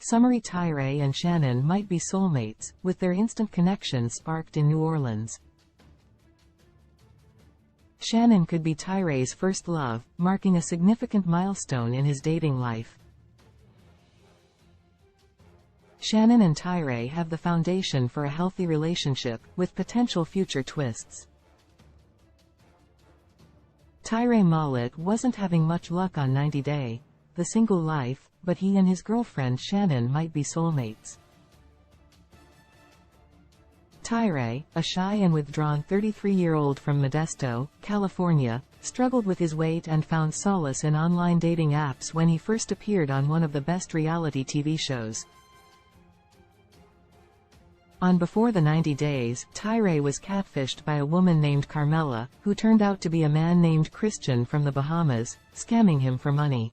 Summary: Tyray and Shannon might be soulmates, with their instant connection sparked in New Orleans. Shannon could be Tyray's first love, marking a significant milestone in his dating life. Shannon and Tyray have the foundation for a healthy relationship, with potential future twists. Tyray Mollett wasn't having much luck on 90 Day, The Single Life, but he and his girlfriend Shannon might be soulmates. Tyray, a shy and withdrawn 33-year-old from Modesto, California, struggled with his weight and found solace in online dating apps when he first appeared on one of the best reality TV shows. On Before the 90 Days, Tyray was catfished by a woman named Carmela, who turned out to be a man named Christian from the Bahamas, scamming him for money.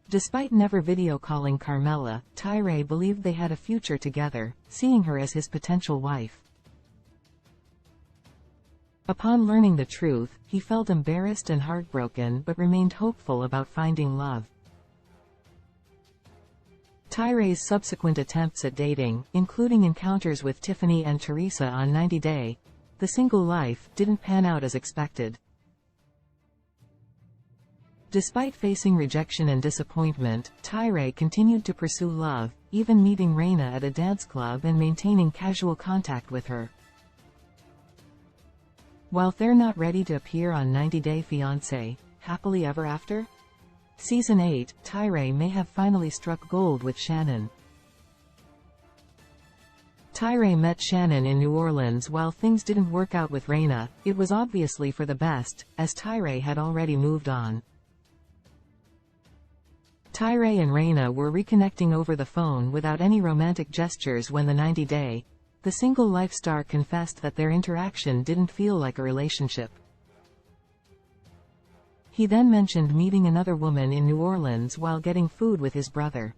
Despite never video calling Carmela, Tyray believed they had a future together, seeing her as his potential wife. Upon learning the truth, he felt embarrassed and heartbroken but remained hopeful about finding love. Tyray's subsequent attempts at dating, including encounters with Tiffany and Teresa on 90 Day, The Single Life, didn't pan out as expected. Despite facing rejection and disappointment, Tyray continued to pursue love, even meeting Raina at a dance club and maintaining casual contact with her. While they're not ready to appear on 90 Day Fiancé, Happily Ever After? Season 8, Tyray may have finally struck gold with Shannon. Tyray met Shannon in New Orleans. While things didn't work out with Raina, it was obviously for the best, as Tyray had already moved on. Tyray and Raina were reconnecting over the phone without any romantic gestures when the 90 Day, The Single Life star confessed that their interaction didn't feel like a relationship. He then mentioned meeting another woman in New Orleans while getting food with his brother.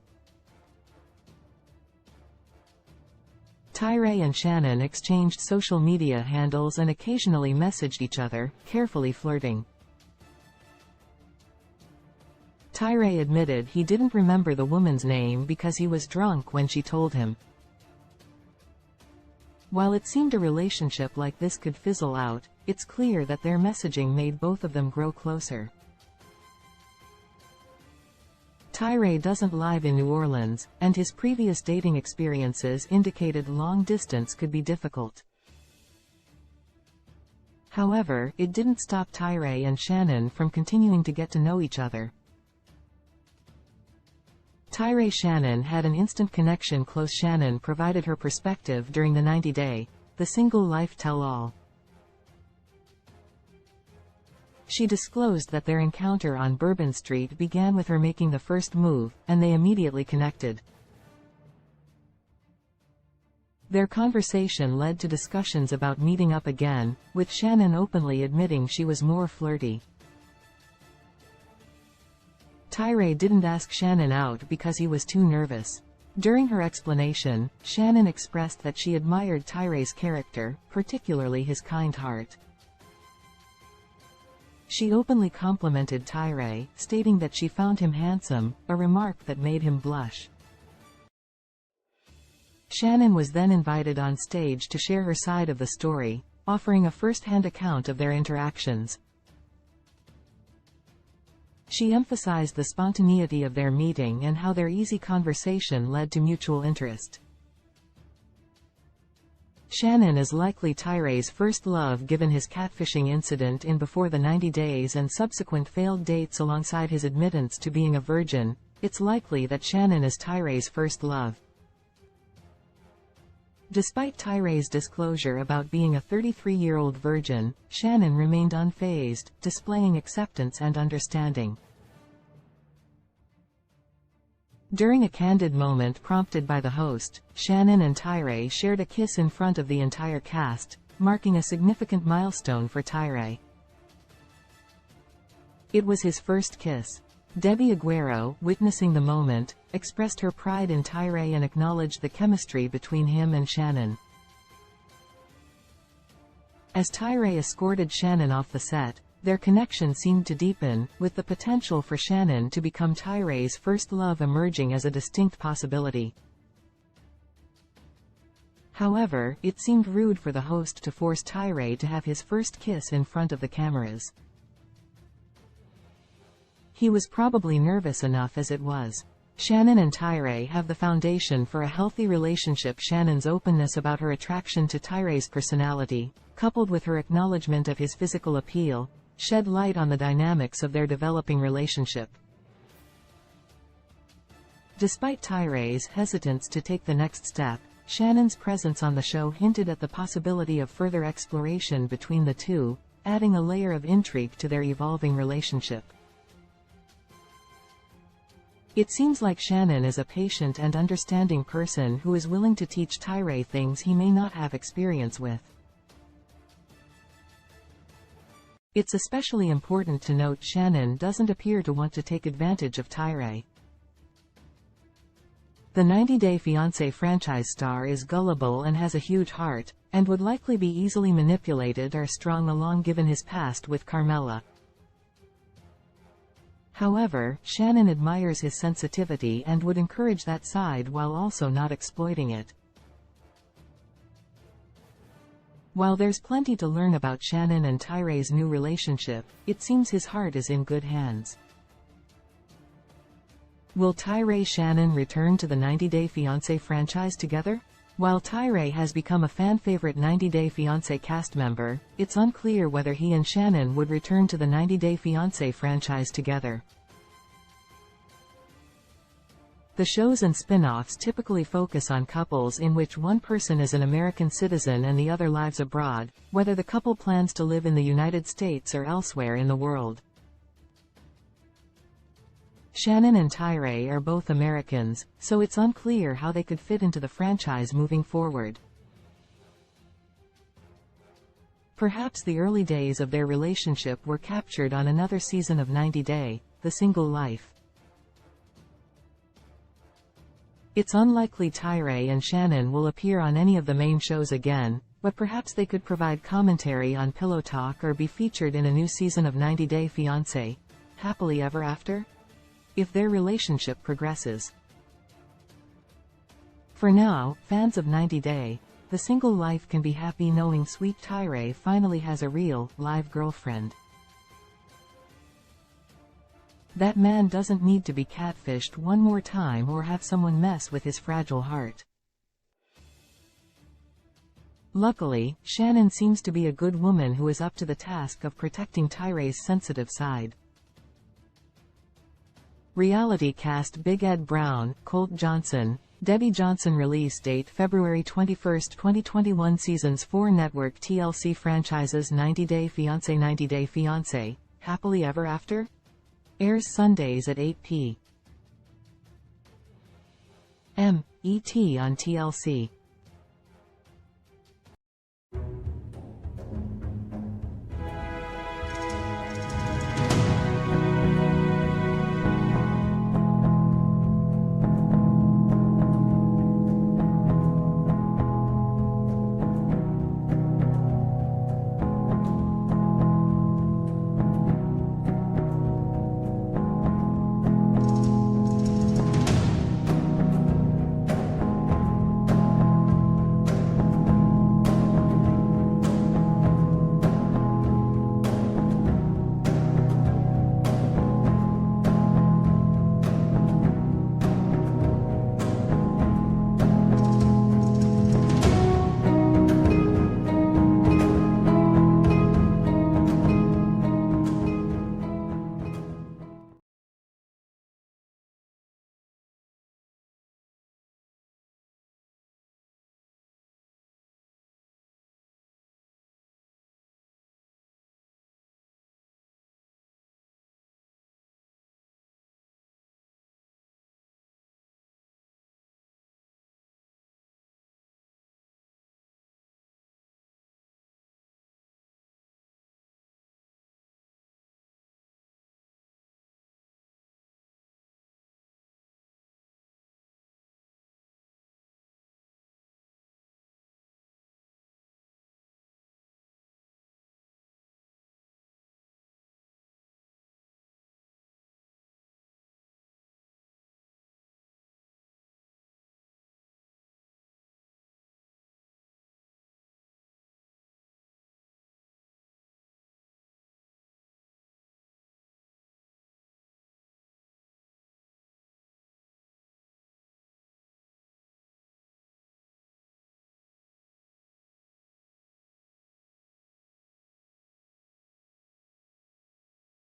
Tyray and Shannon exchanged social media handles and occasionally messaged each other, carefully flirting. Tyray admitted he didn't remember the woman's name because he was drunk when she told him. While it seemed a relationship like this could fizzle out, it's clear that their messaging made both of them grow closer. Tyray doesn't live in New Orleans, and his previous dating experiences indicated long distance could be difficult. However, it didn't stop Tyray and Shannon from continuing to get to know each other. Tyray-Shannon had an instant connection. Shannon provided her perspective during the 90 Day, The Single Life tell-all. She disclosed that their encounter on Bourbon Street began with her making the first move, and they immediately connected. Their conversation led to discussions about meeting up again, with Shannon openly admitting she was more flirty. Tyray didn't ask Shannon out because he was too nervous. During her explanation, Shannon expressed that she admired Tyray's character, particularly his kind heart. She openly complimented Tyray, stating that she found him handsome, a remark that made him blush. Shannon was then invited on stage to share her side of the story, offering a first-hand account of their interactions. She emphasized the spontaneity of their meeting and how their easy conversation led to mutual interest. Shannon is likely Tyray's first love given his catfishing incident in Before the 90 Days and subsequent failed dates. Alongside his admittance to being a virgin, it's likely that Shannon is Tyray's first love. Despite Tyray's disclosure about being a 33-year-old virgin, Shannon remained unfazed, displaying acceptance and understanding. During a candid moment prompted by the host, Shannon and Tyray shared a kiss in front of the entire cast, marking a significant milestone for Tyray. It was his first kiss. Debbie Aguero, witnessing the moment, expressed her pride in Tyray and acknowledged the chemistry between him and Shannon. As Tyray escorted Shannon off the set, their connection seemed to deepen, with the potential for Shannon to become Tyray's first love emerging as a distinct possibility. However, it seemed rude for the host to force Tyray to have his first kiss in front of the cameras. He was probably nervous enough as it was. Shannon and Tyray have the foundation for a healthy relationship. Shannon's openness about her attraction to Tyray's personality, coupled with her acknowledgement of his physical appeal, shed light on the dynamics of their developing relationship. Despite Tyray's hesitance to take the next step, Shannon's presence on the show hinted at the possibility of further exploration between the two, adding a layer of intrigue to their evolving relationship. It seems like Shannon is a patient and understanding person who is willing to teach Tyray things he may not have experience with. It's especially important to note Shannon doesn't appear to want to take advantage of Tyray. The 90 Day Fiancé franchise star is gullible and has a huge heart, and would likely be easily manipulated or strung along given his past with Carmela. However, Shannon admires his sensitivity and would encourage that side while also not exploiting it. While there's plenty to learn about Shannon and Tyray's new relationship, it seems his heart is in good hands. Will Tyray and Shannon return to the 90 Day Fiancé franchise together? While Tyray has become a fan-favorite 90 Day Fiancé cast member, it's unclear whether he and Shannon would return to the 90 Day Fiancé franchise together. The shows and spin-offs typically focus on couples in which one person is an American citizen and the other lives abroad, whether the couple plans to live in the United States or elsewhere in the world. Shannon and Tyray are both Americans, so it's unclear how they could fit into the franchise moving forward. Perhaps the early days of their relationship were captured on another season of 90 Day, The Single Life. It's unlikely Tyray and Shannon will appear on any of the main shows again, but perhaps they could provide commentary on Pillow Talk or be featured in a new season of 90 Day Fiancé, Happily Ever After, if their relationship progresses. For now, fans of 90 Day, The Single Life can be happy knowing sweet Tyray finally has a real, live girlfriend. That man doesn't need to be catfished one more time or have someone mess with his fragile heart. Luckily, Shannon seems to be a good woman who is up to the task of protecting Tyray's sensitive side. Reality cast Big Ed Brown, Colt Johnson, Debbie Johnson. Release date February 21, 2021. Seasons 4 Network TLC franchises 90 Day Fiancé. 90 Day Fiancé, Happily Ever After? Airs Sundays at 8 p.m. ET on TLC.